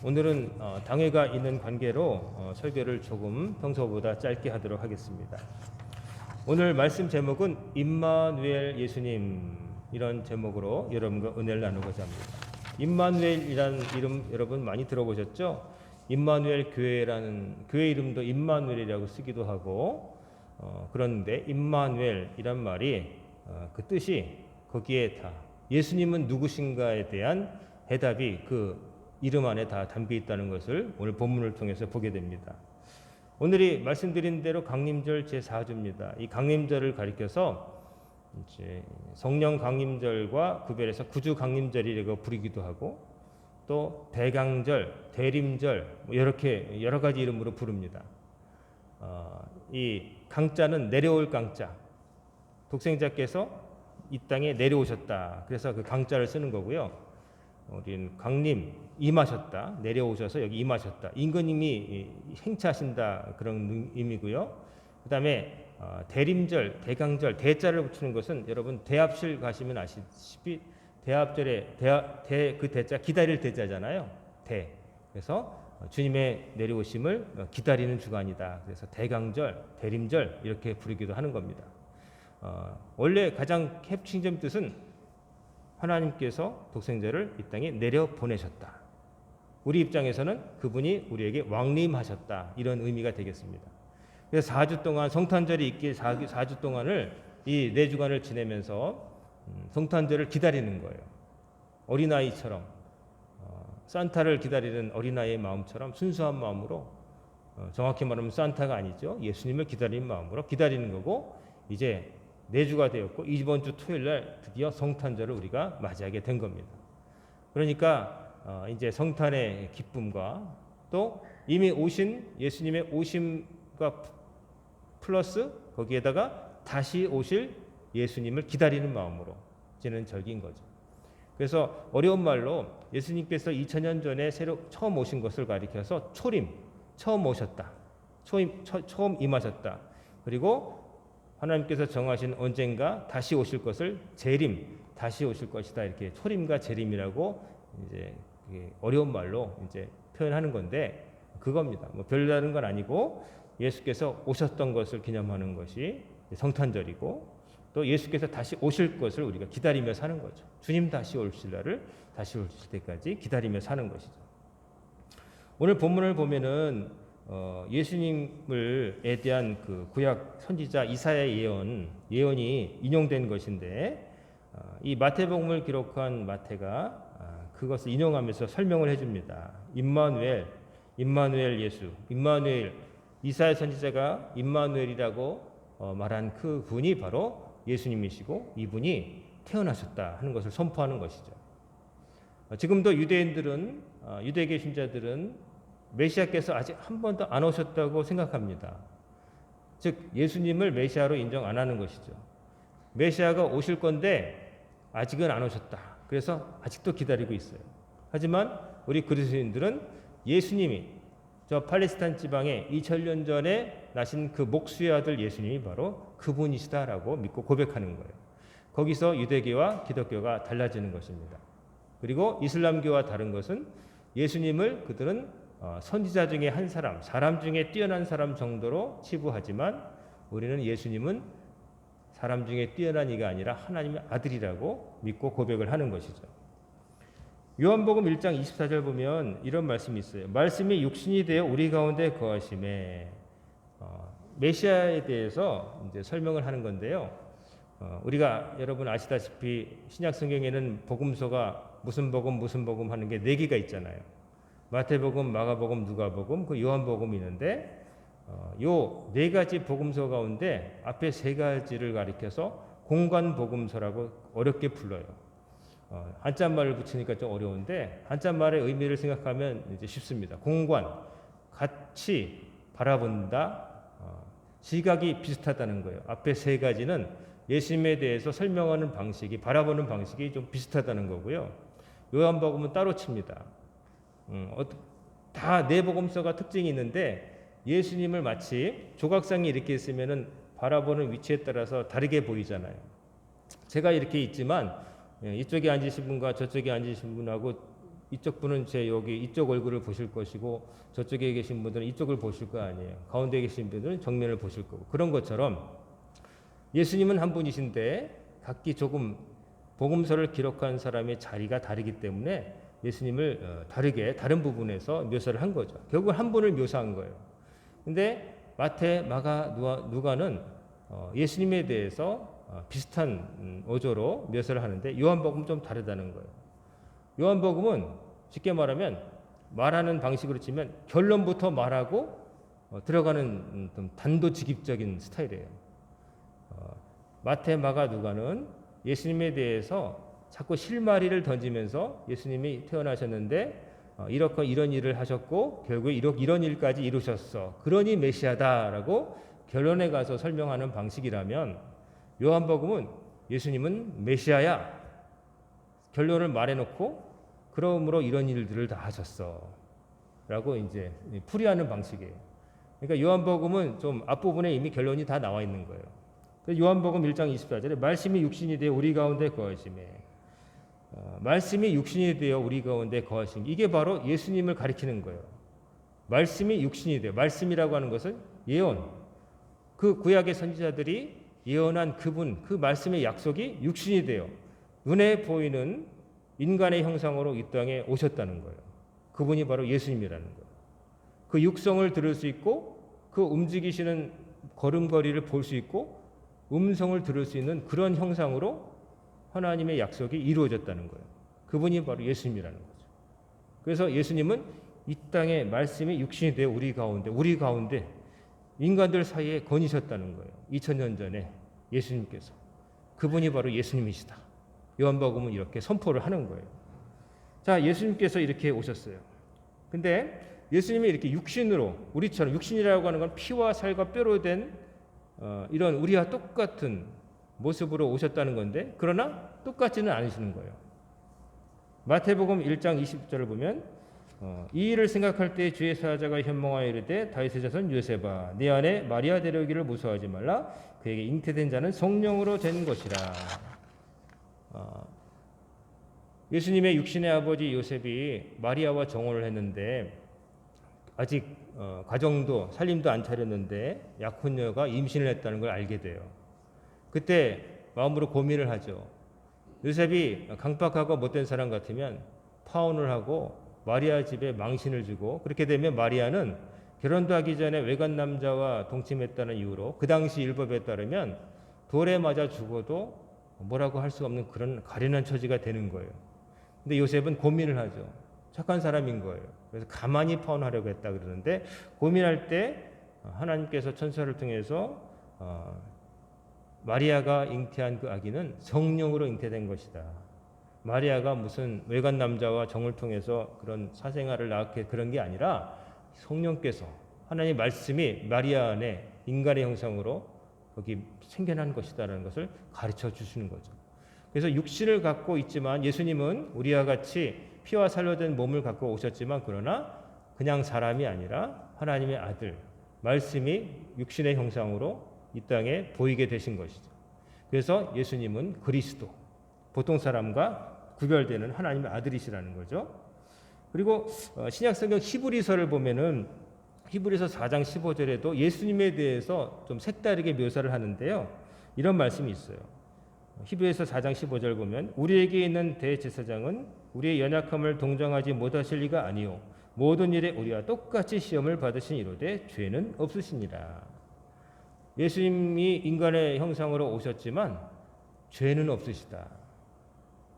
오늘은 당회가 있는 관계로 설교를 조금 평소보다 짧게 하도록 하겠습니다. 오늘 말씀 제목은 임마누엘 예수님, 이런 제목으로 여러분과 은혜를 나누고자 합니다. 임마누엘이라는 이름 여러분 많이 들어보셨죠? 임마누엘 교회라는 교회 이름도 임마누엘이라고 쓰기도 하고, 그런데 임마누엘이란 말이 그 뜻이 거기에 다 예수님은 누구신가에 대한 해답이 그 이름 안에 다 담겨 있다는 것을 오늘 본문을 통해서 보게 됩니다. 오늘이 말씀드린 대로 강림절 제4주입니다. 이 강림절을 가리켜서 이제 성령 강림절과 구별해서 구주 강림절이라고 부르기도 하고, 또 대강절, 대림절, 이렇게 여러 가지 이름으로 부릅니다. 이 강자는 내려올 강자, 독생자께서 이 땅에 내려오셨다. 그래서 그 강자를 쓰는 거고요. 우리는 강림, 임하셨다, 내려오셔서 여기 임하셨다, 임금님이 행차하신다, 그런 의미고요. 그 다음에 대림절, 대강절, 대자를 붙이는 것은 여러분 대합실 가시면 아시다시피 대합절에 그 대자 기다릴 대자잖아요. 그래서 주님의 내려오심을 기다리는 주간이다. 그래서 대강절, 대림절 이렇게 부르기도 하는 겁니다. 원래 가장 핵심적인 뜻은 하나님께서 독생자를 이 땅에 내려 보내셨다. 우리 입장에서는 그분이 우리에게 왕림하셨다, 이런 의미가 되겠습니다. 그래서 4주 동안 성탄절이 있기에 4주 동안을 이 4주간을 지내면서 성탄절을 기다리는 거예요. 어린아이처럼, 산타를 기다리는 어린아이의 마음처럼 순수한 마음으로, 정확히 말하면 산타가 아니죠. 예수님을 기다리는 마음으로 기다리는 거고, 이제 4주가 되었고 이번 주 토요일 날 드디어 성탄절을 우리가 맞이하게 된 겁니다. 그러니까 이제 성탄의 기쁨과 또 이미 오신 예수님의 오심과 플러스 거기에다가 다시 오실 예수님을 기다리는 마음으로 지내는 절기인 거죠. 그래서 어려운 말로 예수님께서 2000년 전에 처음 오신 것을 가리켜서 초림, 처음 오셨다, 처음 임하셨다, 그리고 하나님께서 정하신 언젠가 다시 오실 것을 재림, 다시 오실 것이다, 이렇게 초림과 재림이라고 이제 어려운 말로 이제 표현하는 건데, 그겁니다. 뭐 별다른 건 아니고 예수께서 오셨던 것을 기념하는 것이 성탄절이고, 또 예수께서 다시 오실 것을 우리가 기다리며 사는 거죠. 주님 다시 오실 날을, 다시 오실 때까지 기다리며 사는 것이죠. 오늘 본문을 보면은 예수님에 대한 그 구약 선지자 이사야의 예언이 인용된 것인데, 이 마태복음을 기록한 마태가 그것을 인용하면서 설명을 해줍니다. 임마누엘 예수, 임마누엘, 이사야 선지자가 임마누엘이라고 말한 그 분이 바로 예수님이시고, 이분이 태어나셨다 하는 것을 선포하는 것이죠. 지금도 유대계 신자들은 메시아께서 아직 한 번도 안 오셨다고 생각합니다. 즉 예수님을 메시아로 인정 안 하는 것이죠. 메시아가 오실 건데 아직은 안 오셨다. 그래서 아직도 기다리고 있어요. 하지만 우리 그리스도인들은 예수님이 저 팔레스타인 지방에 2000년 전에 나신 그 목수의 아들 예수님이 바로 그분이시다라고 믿고 고백하는 거예요. 거기서 유대교와 기독교가 달라지는 것입니다. 그리고 이슬람교와 다른 것은 예수님을 그들은 선지자 중에 한 사람 중에 뛰어난 사람 정도로 치부하지만, 우리는 예수님은 사람 중에 뛰어난 이가 아니라 하나님의 아들이라고 믿고 고백을 하는 것이죠. 요한복음 1장 24절 보면 이런 말씀이 있어요. 말씀이 육신이 되어 우리 가운데 거하심에, 메시아에 대해서 이제 설명을 하는 건데요. 우리가 여러분 아시다시피 신약 성경에는 복음서가 무슨 복음 하는 게 4개가 있잖아요. 마태복음, 마가복음, 누가복음, 그 요한복음이 있는데, 요 4가지 복음서 가운데 앞에 3가지를 가리켜서 공관복음서라고 어렵게 불러요. 한자말을 붙이니까 좀 어려운데 한자말의 의미를 생각하면 이제 쉽습니다. 공관, 같이 바라본다, 시각이 비슷하다는 거예요. 앞에 3가지는 예수님에 대해서 설명하는 방식이, 바라보는 방식이 좀 비슷하다는 거고요. 요한복음은 따로 칩니다. 다 4복음서가 특징이 있는데, 예수님을 마치 조각상에 이렇게 있으면은 바라보는 위치에 따라서 다르게 보이잖아요. 제가 이렇게 있지만 이쪽에 앉으신 분과 저쪽에 앉으신 분하고 이쪽 분은 제 여기 이쪽 얼굴을 보실 것이고 저쪽에 계신 분들은 이쪽을 보실 거 아니에요. 가운데 계신 분들은 정면을 보실 거고. 그런 것처럼 예수님은 한 분이신데 각기 조금 복음서를 기록한 사람의 자리가 다르기 때문에 예수님을 다르게 다른 부분에서 묘사를 한 거죠. 결국 한 분을 묘사한 거예요. 근데 마태, 마가, 누가는 예수님에 대해서 비슷한 어조로 묘사를 하는데 요한복음은 좀 다르다는 거예요. 요한복음은 쉽게 말하면 말하는 방식으로 치면 결론부터 말하고 들어가는 좀 단도직입적인 스타일이에요. 마태, 마가, 누가는 예수님에 대해서 자꾸 실마리를 던지면서 예수님이 태어나셨는데 이렇게 이런 일을 하셨고 결국에 이런 일까지 이루셨어. 그러니 메시아다라고 결론에 가서 설명하는 방식이라면 요한복음은 예수님은 메시아야. 결론을 말해놓고 그러므로 이런 일들을 다 하셨어. 라고 이제 풀이하는 방식이에요. 그러니까 요한복음은 좀 앞부분에 이미 결론이 다 나와 있는 거예요. 요한복음 1장 24절에 말씀이 육신이 되어 우리 가운데 거하심에 말씀이 육신이 되어 우리 가운데 거하심 이게 바로 예수님을 가리키는 거예요. 말씀이 육신이 되어 말씀이라고 하는 것은 예언 그 구약의 선지자들이 예언한 그분 그 말씀의 약속이 육신이 되어 눈에 보이는 인간의 형상으로 이 땅에 오셨다는 거예요. 그분이 바로 예수님이라는 거예요. 그 육성을 들을 수 있고 그 움직이시는 걸음걸이를 볼 수 있고 음성을 들을 수 있는 그런 형상으로 하나님의 약속이 이루어졌다는 거예요. 그분이 바로 예수님이라는 거죠. 그래서 예수님은 이 땅에 말씀이 육신이 되어 우리 가운데 인간들 사이에 거니셨다는 거예요. 2000년 전에 예수님께서 그분이 바로 예수님이시다. 요한복음은 이렇게 선포를 하는 거예요. 자, 예수님께서 이렇게 오셨어요. 근데 예수님이 이렇게 육신으로 우리처럼 육신이라고 하는 건 피와 살과 뼈로 된 이런 우리와 똑같은 모습으로 오셨다는 건데 그러나 똑같지는 않으시는 거예요. 마태복음 1장 20절을 보면 이 일을 생각할 때 주의 사자가 현몽하여 이르되 다윗의 자손 요셉아 네 안에 마리아 데려오기를 무서워하지 말라 그에게 잉태된 자는 성령으로 된 것이라. 예수님의 육신의 아버지 요셉이 마리아와 정혼을 했는데 아직 가정도 살림도 안 차렸는데 약혼녀가 임신을 했다는 걸 알게 돼요. 그때 마음으로 고민을 하죠. 요셉이 강박하고 못된 사람 같으면 파혼을 하고 마리아 집에 망신을 주고 그렇게 되면 마리아는 결혼도 하기 전에 외간 남자와 동침했다는 이유로 그 당시 율법에 따르면 돌에 맞아 죽어도 뭐라고 할 수 없는 그런 가련한 처지가 되는 거예요. 근데 요셉은 고민을 하죠. 착한 사람인 거예요. 그래서 가만히 파혼하려고 했다 그러는데 고민할 때 하나님께서 천사를 통해서 마리아가 잉태한 그 아기는 성령으로 잉태된 것이다. 마리아가 무슨 외간 남자와 정을 통해서 그런 사생아를 낳게 그런 게 아니라 성령께서 하나님의 말씀이 마리아 안에 인간의 형상으로 거기 생겨난 것이다라는 것을 가르쳐 주시는 거죠. 그래서 육신을 갖고 있지만 예수님은 우리와 같이 피와 살로 된 몸을 갖고 오셨지만 그러나 그냥 사람이 아니라 하나님의 아들 말씀이 육신의 형상으로 이 땅에 보이게 되신 것이죠. 그래서 예수님은 그리스도 보통 사람과 구별되는 하나님의 아들이시라는 거죠. 그리고 신약성경 히브리서를 보면은 히브리서 4장 15절에도 예수님에 대해서 좀 색다르게 묘사를 하는데요. 이런 말씀이 있어요. 히브리서 4장 15절 보면 우리에게 있는 대제사장은 우리의 연약함을 동정하지 못하실 리가 아니요 모든 일에 우리와 똑같이 시험을 받으신 이로되 죄는 없으시니라. 예수님이 인간의 형상으로 오셨지만 죄는 없으시다.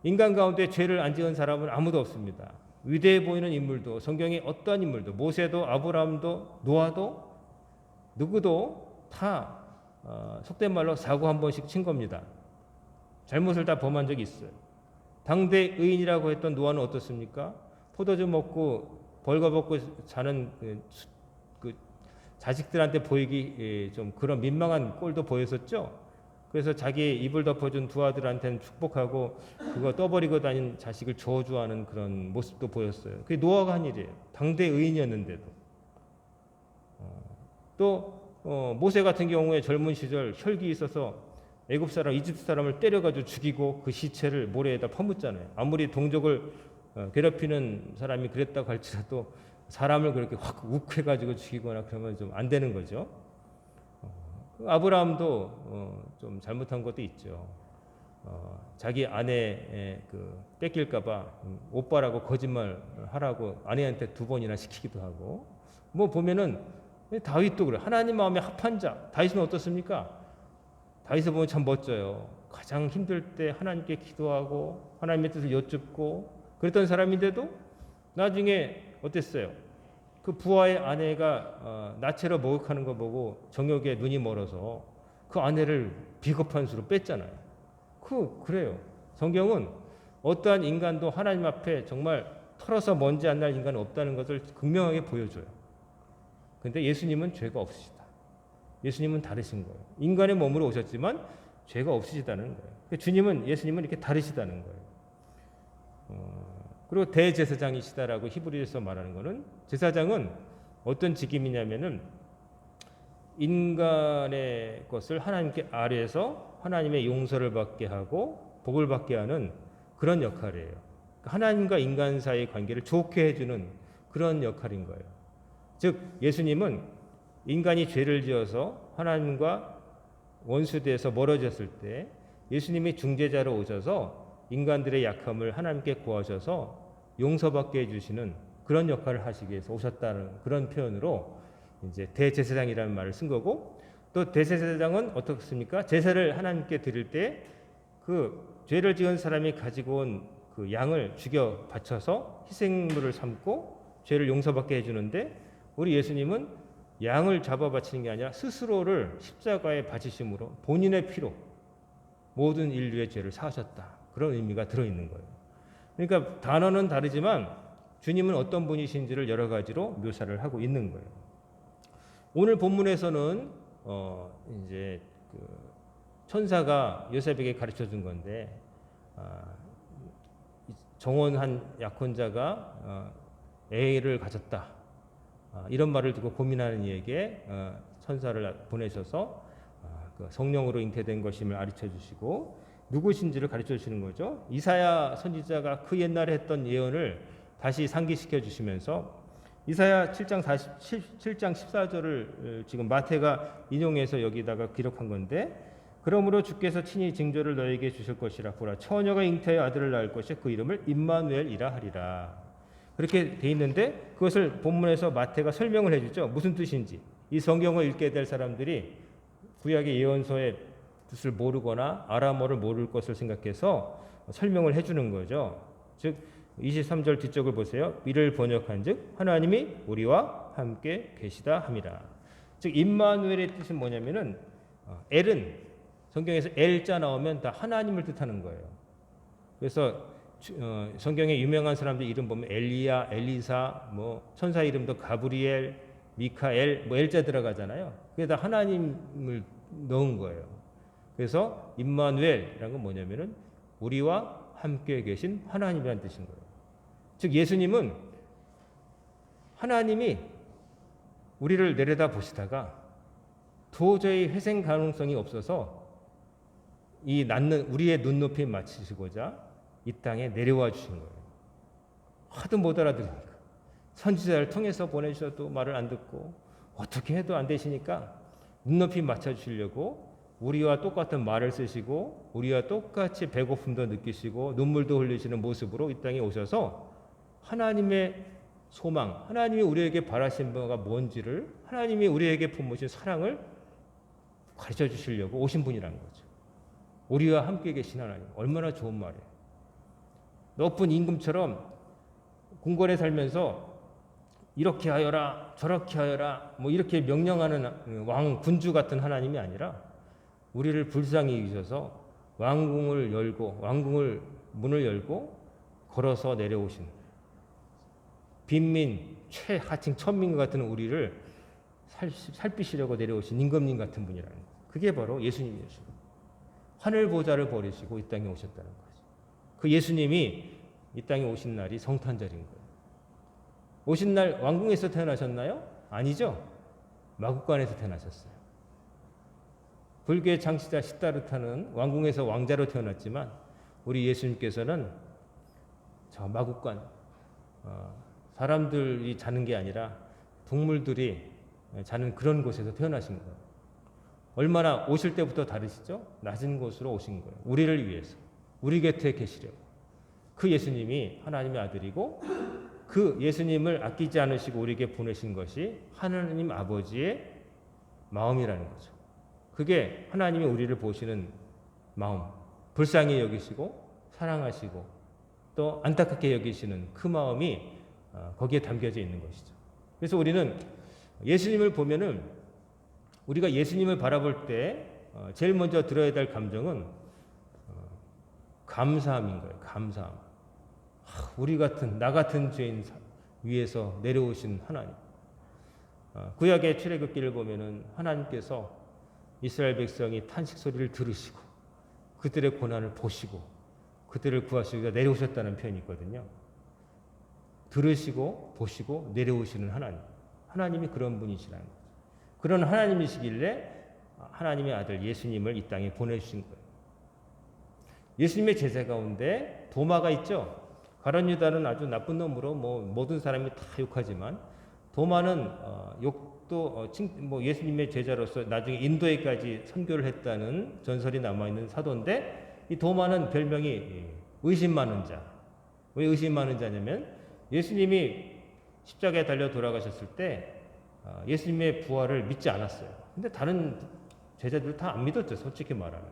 인간 가운데 죄를 안 지은 사람은 아무도 없습니다. 위대해 보이는 인물도 성경의 어떠한 인물도 모세도 아브라함도 노아도 누구도 다 속된 말로 사고 한 번씩 친 겁니다. 잘못을 다 범한 적이 있어요. 당대 의인이라고 했던 노아는 어떻습니까? 포도주 먹고 벌거벗고 자는 그 자식들한테 보이기 좀 그런 민망한 꼴도 보였었죠. 그래서 자기 입을 덮어준 두 아들한테는 축복하고 그거 떠버리고 다닌 자식을 저주하는 그런 모습도 보였어요. 그게 노아가 한 일이에요. 당대 의인이었는데도. 또 모세 같은 경우에 젊은 시절 혈기 있어서 애굽 사람, 이집트 사람을 때려가지고 죽이고 그 시체를 모래에다 퍼묻잖아요. 아무리 동족을 괴롭히는 사람이 그랬다고 할지라도 사람을 그렇게 확 욱해가지고 죽이거나 그러면 좀 안 되는 거죠. 아브라함도 좀 잘못한 것도 있죠. 자기 아내 뺏길까봐 오빠라고 거짓말 하라고 아내한테 2번이나 시키기도 하고, 뭐 보면은 다윗도 그래. 하나님 마음에 합한 자. 다윗은 어떻습니까? 다윗을 보면 참 멋져요. 가장 힘들 때 하나님께 기도하고 하나님의 뜻을 여쭙고 그랬던 사람인데도 나중에 어땠어요? 그 부하의 아내가 나체로 목욕하는 거 보고 정욕에 눈이 멀어서 그 아내를 비겁한 수로 뺐잖아요. 그래요. 성경은 어떠한 인간도 하나님 앞에 정말 털어서 먼지 안 날 인간은 없다는 것을 극명하게 보여줘요. 근데 예수님은 죄가 없으시다. 예수님은 다르신 거예요. 인간의 몸으로 오셨지만 죄가 없으시다는 거예요. 예수님은 이렇게 다르시다는 거예요. 그리고 대제사장이시다라고 히브리서에서 말하는 거는, 제사장은 어떤 직임이냐면은 인간의 것을 하나님께 아뢰서 하나님의 용서를 받게 하고 복을 받게 하는 그런 역할이에요. 하나님과 인간 사이의 관계를 좋게 해주는 그런 역할인 거예요. 즉 예수님은 인간이 죄를 지어서 하나님과 원수돼서 멀어졌을 때 예수님이 중재자로 오셔서 인간들의 약함을 하나님께 구하셔서 용서받게 해주시는 그런 역할을 하시기 위해서 오셨다는 그런 표현으로 이제 대제사장이라는 말을 쓴 거고, 또 대제사장은 어떻습니까? 제사를 하나님께 드릴 때 그 죄를 지은 사람이 가지고 온 그 양을 죽여 바쳐서 희생물을 삼고 죄를 용서받게 해주는데, 우리 예수님은 양을 잡아 바치는 게 아니라 스스로를 십자가에 바치심으로 본인의 피로 모든 인류의 죄를 사하셨다. 그런 의미가 들어있는 거예요. 그러니까 단어는 다르지만 주님은 어떤 분이신지를 여러 가지로 묘사를 하고 있는 거예요. 오늘 본문에서는 이제 천사가 요셉에게 가르쳐 준 건데, 정혼한 약혼자가 애를 가졌다. 이런 말을 듣고 고민하는 이에게 천사를 보내셔서 성령으로 잉태된 것임을 가르쳐 주시고 누구신지를 가르쳐 주시는 거죠. 이사야 선지자가 그 옛날에 했던 예언을 다시 상기시켜 주시면서 이사야 7장 14절을 지금 마태가 인용해서 여기다가 기록한 건데, 그러므로 주께서 친히 징조를 너에게 주실 것이라. 보라, 처녀가 잉태하여 아들을 낳을 것이 그 이름을 임마누엘이라 하리라. 그렇게 돼 있는데 그것을 본문에서 마태가 설명을 해주죠. 무슨 뜻인지. 이 성경을 읽게 될 사람들이 구약의 예언서의 뜻을 모르거나 아람어를 모를 것을 생각해서 설명을 해주는 거죠. 즉 23절 뒤쪽을 보세요. 이를 번역한즉 하나님이 우리와 함께 계시다 함이라. 즉 임마누엘의 뜻은 뭐냐면은 엘은 성경에서 엘자 나오면 다 하나님을 뜻하는 거예요. 그래서 성경에 유명한 사람들 이름 보면 엘리야, 엘리사, 뭐 천사 이름도 가브리엘, 미카엘, 뭐 엘자 들어가잖아요. 그게 다 하나님을 넣은 거예요. 그래서 임마누엘이라는 건 뭐냐면은 우리와 함께 계신 하나님이라는 뜻인 거예요. 즉 예수님은 하나님이 우리를 내려다 보시다가 도저히 회생 가능성이 없어서 이 낳는 우리의 눈높이에 맞추시고자 이 땅에 내려와 주신 거예요. 하도 못 알아들으니까 선지자를 통해서 보내주셔도 말을 안 듣고 어떻게 해도 안 되시니까 눈높이 맞춰주시려고 우리와 똑같은 말을 쓰시고 우리와 똑같이 배고픔도 느끼시고 눈물도 흘리시는 모습으로 이 땅에 오셔서 하나님의 소망, 하나님이 우리에게 바라신 바가 뭔지를, 하나님이 우리에게 품으신 사랑을 가르쳐 주시려고 오신 분이라는 거죠. 우리와 함께 계신 하나님, 얼마나 좋은 말이에요. 높은 임금처럼 궁궐에 살면서 이렇게 하여라 저렇게 하여라 뭐 이렇게 명령하는 왕 군주 같은 하나님이 아니라 우리를 불쌍히 여기셔서 왕궁을 열고 왕궁을 문을 열고 걸어서 내려오신 빈민 최하층 천민 같은 우리를 살피시려고 내려오신 임금님 같은 분이라는 거예요. 그게 바로 예수님이었어요. 하늘 보좌를 버리시고 이 땅에 오셨다는 거죠. 그 예수님이 이 땅에 오신 날이 성탄절인 거예요. 오신 날 왕궁에서 태어나셨나요? 아니죠. 마국간에서 태어나셨어요. 불교의 창시자 시다르타는 왕궁에서 왕자로 태어났지만 우리 예수님께서는 저 마국간 사람들이 자는 게 아니라 동물들이 자는 그런 곳에서 태어나신 거예요. 얼마나 오실 때부터 다르시죠? 낮은 곳으로 오신 거예요. 우리를 위해서, 우리 곁에 계시려고. 그 예수님이 하나님의 아들이고 그 예수님을 아끼지 않으시고 우리에게 보내신 것이 하나님 아버지의 마음이라는 거죠. 그게 하나님이 우리를 보시는 마음, 불쌍히 여기시고 사랑하시고 또 안타깝게 여기시는 그 마음이 거기에 담겨져 있는 것이죠. 그래서 우리는 예수님을 보면은 우리가 예수님을 바라볼 때 제일 먼저 들어야 될 감정은 감사함인 거예요. 감사함. 우리 같은 나 같은 죄인 위에서 내려오신 하나님. 구약의 출애굽기를 보면은 하나님께서 이스라엘 백성이 탄식 소리를 들으시고 그들의 고난을 보시고 그들을 구하시기 위해 내려오셨다는 표현이 있거든요. 들으시고 보시고 내려오시는 하나님. 하나님이 그런 분이시라는 거죠. 그런 하나님이시길래 하나님의 아들 예수님을 이 땅에 보내주신 거예요. 예수님의 제자 가운데 도마가 있죠. 가룟 유다는 아주 나쁜 놈으로 모든 사람이 다 욕하지만 도마는 욕도 예수님의 제자로서 나중에 인도에까지 선교를 했다는 전설이 남아있는 사도인데 이 도마는 별명이 의심 많은 자. 왜 의심 많은 자냐면 예수님이 십자가에 달려 돌아가셨을 때 예수님의 부활을 믿지 않았어요. 근데 다른 제자들 다 안 믿었죠. 솔직히 말하면.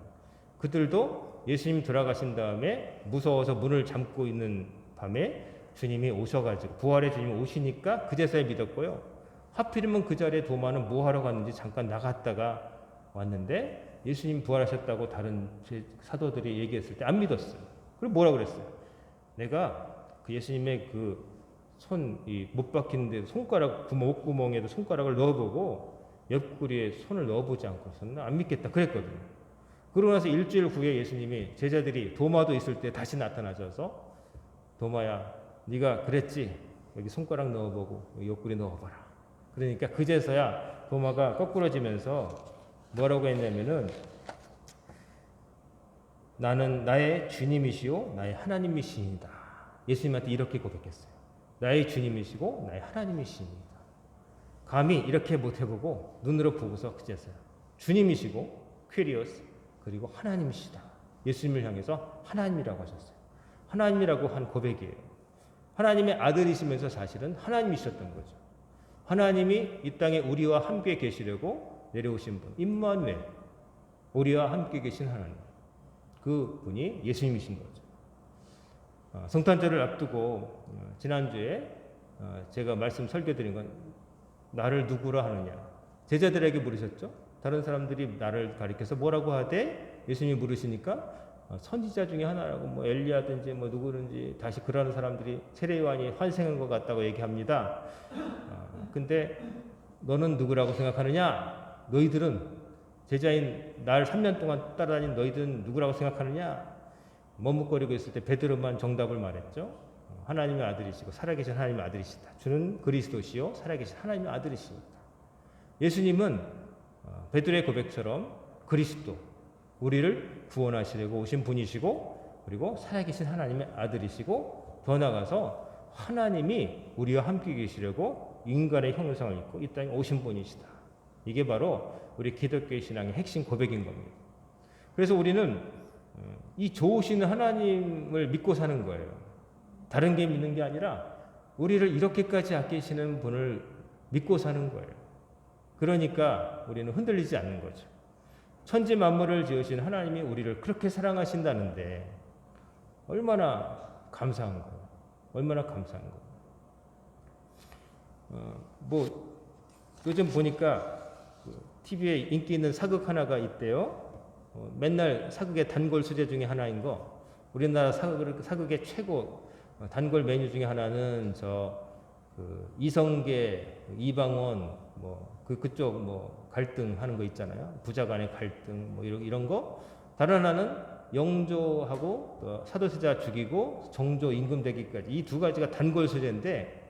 그들도 예수님 돌아가신 다음에 무서워서 문을 잠고 있는 밤에 주님이 오셔가지고 부활의 주님이 오시니까 그제서야 믿었고요. 하필이면 그 자리에 도마는 뭐 하러 갔는지 잠깐 나갔다가 왔는데 예수님 부활하셨다고 다른 사도들이 얘기했을 때 안 믿었어요. 그리고 뭐라고 그랬어요? 내가 그 예수님의 그 못 박히는데 손가락 목구멍에도 손가락을 넣어보고 옆구리에 손을 넣어보지 않고서는 안 믿겠다 그랬거든요. 그러고 나서 일주일 후에 예수님이 제자들이 도마도 있을 때 다시 나타나셔서 도마야 네가 그랬지? 여기 손가락 넣어보고 여기 옆구리 넣어봐라. 그러니까 그제서야 도마가 거꾸러지면서 뭐라고 했냐면은 나는 나의 주님이시요 나의 하나님이시니다. 예수님한테 이렇게 고백했어요. 나의 주님이시고 나의 하나님이시니다. 감히 이렇게 못 해보고 눈으로 보고서 그제서야 주님이시고 퀴리오스 그리고 하나님이시다. 예수님을 향해서 하나님이라고 하셨어요. 하나님이라고 한 고백이에요. 하나님의 아들이시면서 사실은 하나님이셨던 거죠. 하나님이 이 땅에 우리와 함께 계시려고 내려오신 분, 임마누엘, 우리와 함께 계신 하나님. 그 분이 예수님이신 거죠. 성탄절을 앞두고 지난주에 제가 말씀 설교드린 건 나를 누구라 하느냐. 제자들에게 물으셨죠. 다른 사람들이 나를 가리켜서 뭐라고 하되 예수님이 물으시니까 선지자 중에 하나라고 엘리야든지 누구든지 다시 그러는 사람들이 세례요한이 환생한 것 같다고 얘기합니다. 근데 너는 누구라고 생각하느냐? 너희들은 제자인 날 3년 동안 따라다닌 너희들은 누구라고 생각하느냐? 머뭇거리고 있을 때 베드로만 정답을 말했죠. 하나님의 아들이시고 살아계신 하나님의 아들이시다. 주는 그리스도시요 살아계신 하나님의 아들이십니다. 예수님은 베드로의 고백처럼 그리스도, 우리를 구원하시려고 오신 분이시고 그리고 살아계신 하나님의 아들이시고 더 나아가서 하나님이 우리와 함께 계시려고 인간의 형상을 입고 이 땅에 오신 분이시다. 이게 바로 우리 기독교의 신앙의 핵심 고백인 겁니다. 그래서 우리는 이 좋으신 하나님을 믿고 사는 거예요. 다른 게 믿는 게 아니라 우리를 이렇게까지 아끼시는 분을 믿고 사는 거예요. 그러니까 우리는 흔들리지 않는 거죠. 천지 만물을 지으신 하나님이 우리를 그렇게 사랑하신다는데 얼마나 감사한 거예요. 얼마나 감사한 거예요. 요즘 보니까 TV에 인기 있는 사극 하나가 있대요. 맨날 사극의 단골 수제 중에 하나인 거. 우리나라 사극의 최고 단골 메뉴 중에 하나는 이성계, 이방원 그쪽 갈등하는 거 있잖아요. 부자 간의 갈등 이런 거. 다른 하나는 영조하고 사도세자 죽이고 정조 임금 되기까지 이 두 가지가 단골 수제인데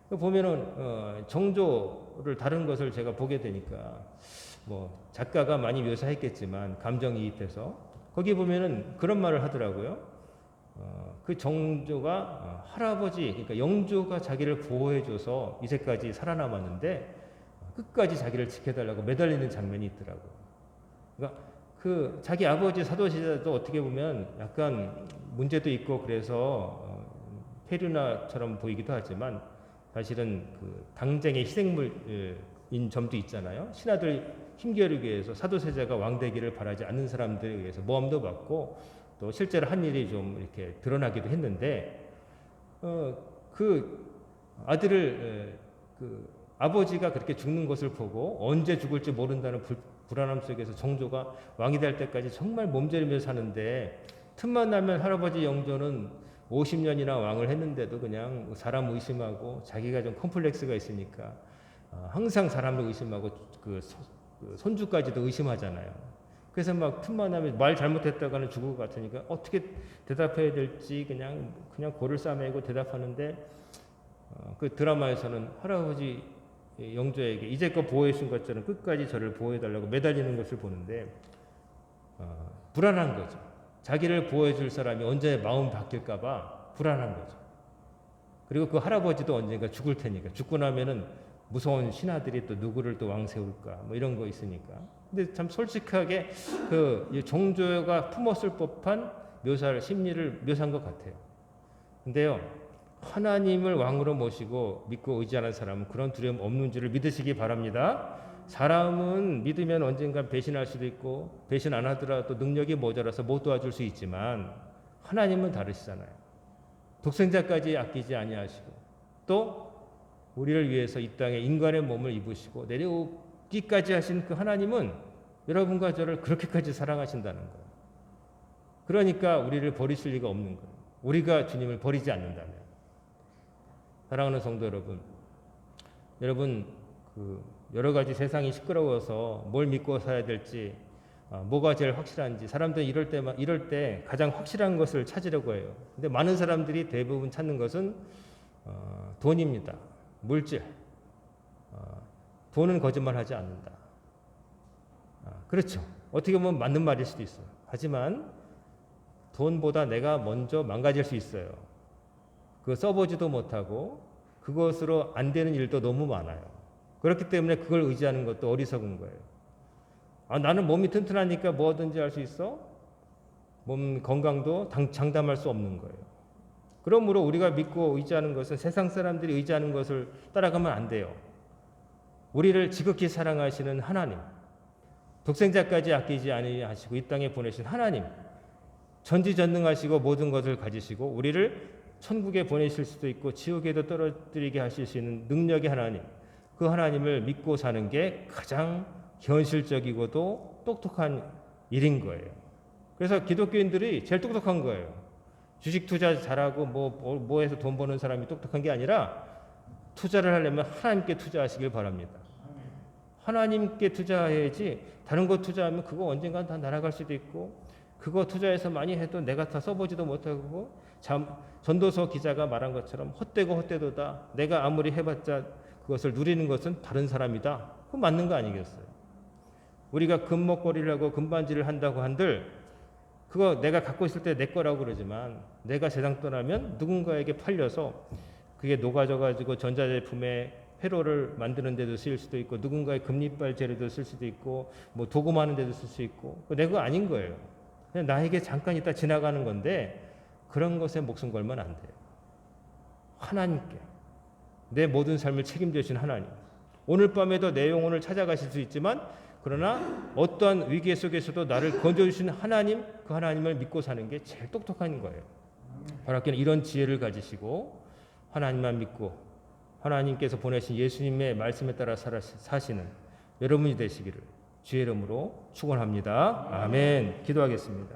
보면은 정조를 다른 것을 제가 보게 되니까 작가가 많이 묘사했겠지만 감정이입해서 거기 보면은 그런 말을 하더라고요. 그 정조가 할아버지, 그러니까 영조가 자기를 보호해줘서 이제까지 살아남았는데 끝까지 자기를 지켜달라고 매달리는 장면이 있더라고요. 그러니까 그 자기 아버지 사도시대도 어떻게 보면 약간 문제도 있고 그래서 페류나처럼 보이기도 하지만 사실은 그 당쟁의 희생물인 점도 있잖아요. 신하들 힘겨루기 위해서 사도세자가 왕되기를 바라지 않는 사람들에 의해서 모함도 받고 또 실제로 한 일이 좀 이렇게 드러나기도 했는데 그 아들을 그 아버지가 그렇게 죽는 것을 보고 언제 죽을지 모른다는 불안함 속에서 정조가 왕이 될 때까지 정말 몸부림며 사는데 틈만 나면 할아버지 영조는 50년이나 왕을 했는데도 그냥 사람 의심하고 자기가 좀 컴플렉스가 있으니까 항상 사람을 의심하고 그 손주까지도 의심하잖아요. 그래서 막 틈만 나면 말 잘못했다가는 죽을 것 같으니까 어떻게 대답해야 될지 그냥 고를 싸매고 대답하는데 그 드라마에서는 할아버지 영조에게 이제껏 보호해 준 것처럼 끝까지 저를 보호해 달라고 매달리는 것을 보는데 불안한 거죠. 자기를 보호해 줄 사람이 언제 마음 바뀔까 봐 불안한 거죠. 그리고 그 할아버지도 언젠가 죽을 테니까 죽고 나면은 무서운 신하들이 또 누구를 또 왕 세울까 뭐 이런 거 있으니까. 근데 참 솔직하게 그 정조가 품었을 법한 심리를 묘사한 것 같아요. 근데요, 하나님을 왕으로 모시고 믿고 의지하는 사람은 그런 두려움 없는 줄을 믿으시기 바랍니다. 사람은 믿으면 언젠가 배신할 수도 있고 배신 안 하더라도 능력이 모자라서 못 도와줄 수 있지만 하나님은 다르시잖아요. 독생자까지 아끼지 아니하시고 또 우리를 위해서 이 땅에 인간의 몸을 입으시고 내려오기까지 하신 그 하나님은 여러분과 저를 그렇게까지 사랑하신다는 거예요. 그러니까 우리를 버리실 리가 없는 거예요. 우리가 주님을 버리지 않는다면. 사랑하는 성도 여러분 그 여러 가지 세상이 시끄러워서 뭘 믿고 살아야 될지 뭐가 제일 확실한지 사람들은 이럴 때 가장 확실한 것을 찾으려고 해요. 근데 많은 사람들이 대부분 찾는 것은 돈입니다. 물질. 돈은 거짓말하지 않는다. 그렇죠. 어떻게 보면 맞는 말일 수도 있어요. 하지만 돈보다 내가 먼저 망가질 수 있어요. 그거 써보지도 못하고 그것으로 안 되는 일도 너무 많아요. 그렇기 때문에 그걸 의지하는 것도 어리석은 거예요. 나는 몸이 튼튼하니까 뭐든지 할 수 있어? 몸 건강도 장담할 수 없는 거예요. 그러므로 우리가 믿고 의지하는 것은 세상 사람들이 의지하는 것을 따라가면 안 돼요. 우리를 지극히 사랑하시는 하나님, 독생자까지 아끼지 아니하시고 이 땅에 보내신 하나님, 전지전능하시고 모든 것을 가지시고 우리를 천국에 보내실 수도 있고 지옥에도 떨어뜨리게 하실 수 있는 능력의 하나님, 그 하나님을 믿고 사는 게 가장 현실적이고도 똑똑한 일인 거예요. 그래서 기독교인들이 제일 똑똑한 거예요. 주식 투자 잘하고 뭐 해서 돈 버는 사람이 똑똑한 게 아니라 투자를 하려면 하나님께 투자하시길 바랍니다. 하나님께 투자해야지 다른 거 투자하면 그거 언젠간 다 날아갈 수도 있고 그거 투자해서 많이 해도 내가 다 써보지도 못하고 전도서 기자가 말한 것처럼 헛되고 헛되도다. 내가 아무리 해봤자 그것을 누리는 것은 다른 사람이다. 그거 맞는 거 아니겠어요? 우리가 금목걸이를 하고 금반지를 한다고 한들 그거 내가 갖고 있을 때 내 거라고 그러지만 내가 세상 떠나면 누군가에게 팔려서 그게 녹아져가지고 전자제품에 회로를 만드는 데도 쓰일 수도 있고 누군가의 금리빨 재료도 쓸 수도 있고 뭐 도금하는 데도 쓸 수 있고 내 거 아닌 거예요. 그냥 나에게 잠깐 있다 지나가는 건데 그런 것에 목숨 걸면 안 돼요. 하나님께 내 모든 삶을 책임져 주신 하나님. 오늘 밤에도 내 영혼을 찾아가실 수 있지만 그러나 어떠한 위기 속에서도 나를 건져주신 하나님, 그 하나님을 믿고 사는 게 제일 똑똑한 거예요. 바라기는 이런 지혜를 가지시고 하나님만 믿고 하나님께서 보내신 예수님의 말씀에 따라 사시는 여러분이 되시기를 주의 이름으로 축원합니다. 아멘. 기도하겠습니다.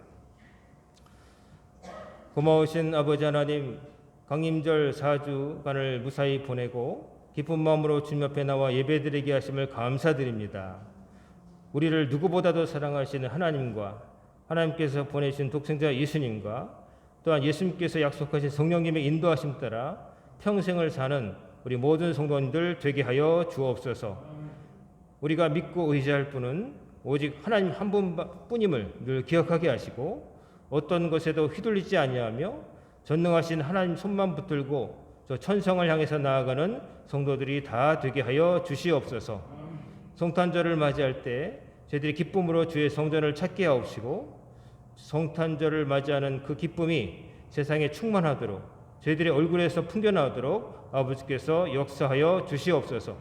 고마우신 아버지 하나님, 강림절 4주간을 무사히 보내고 기쁜 마음으로 주님 앞에 나와 예배드리게 하심을 감사드립니다. 우리를 누구보다도 사랑하시는 하나님과 하나님께서 보내신 독생자 예수님과 또한 예수님께서 약속하신 성령님의 인도하심 따라 평생을 사는 우리 모든 성도님들 되게 하여 주옵소서. 우리가 믿고 의지할 분은 오직 하나님 한 분뿐임을 늘 기억하게 하시고 어떤 것에도 휘둘리지 아니하며 전능하신 하나님 손만 붙들고 저 천성을 향해서 나아가는 성도들이 다 되게 하여 주시옵소서. 성탄절을 맞이할 때 저희들이 기쁨으로 주의 성전을 찾게 하옵시고 성탄절을 맞이하는 그 기쁨이 세상에 충만하도록 저희들의 얼굴에서 풍겨나오도록 아버지께서 역사하여 주시옵소서.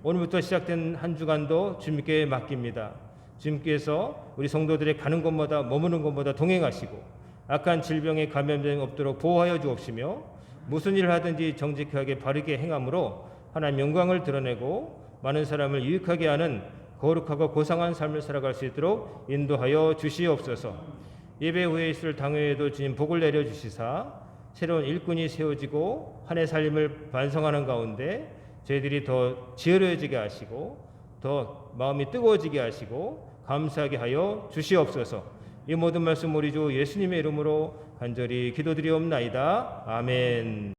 오늘부터 시작된 한 주간도 주님께 맡깁니다. 주님께서 우리 성도들의 가는 곳마다 머무는 곳마다 동행하시고 악한 질병에 감염됨 없도록 보호하여 주옵시며 무슨 일을 하든지 정직하게 바르게 행함으로 하나님 영광을 드러내고 많은 사람을 유익하게 하는 거룩하고 고상한 삶을 살아갈 수 있도록 인도하여 주시옵소서. 예배 후에 있을 당회에도 주님 복을 내려주시사 새로운 일꾼이 세워지고 한 해 살림을 반성하는 가운데 저희들이 더 지혜로워지게 하시고 더 마음이 뜨거워지게 하시고 감사하게 하여 주시옵소서. 이 모든 말씀 우리 주 예수님의 이름으로 간절히 기도드리옵나이다. 아멘.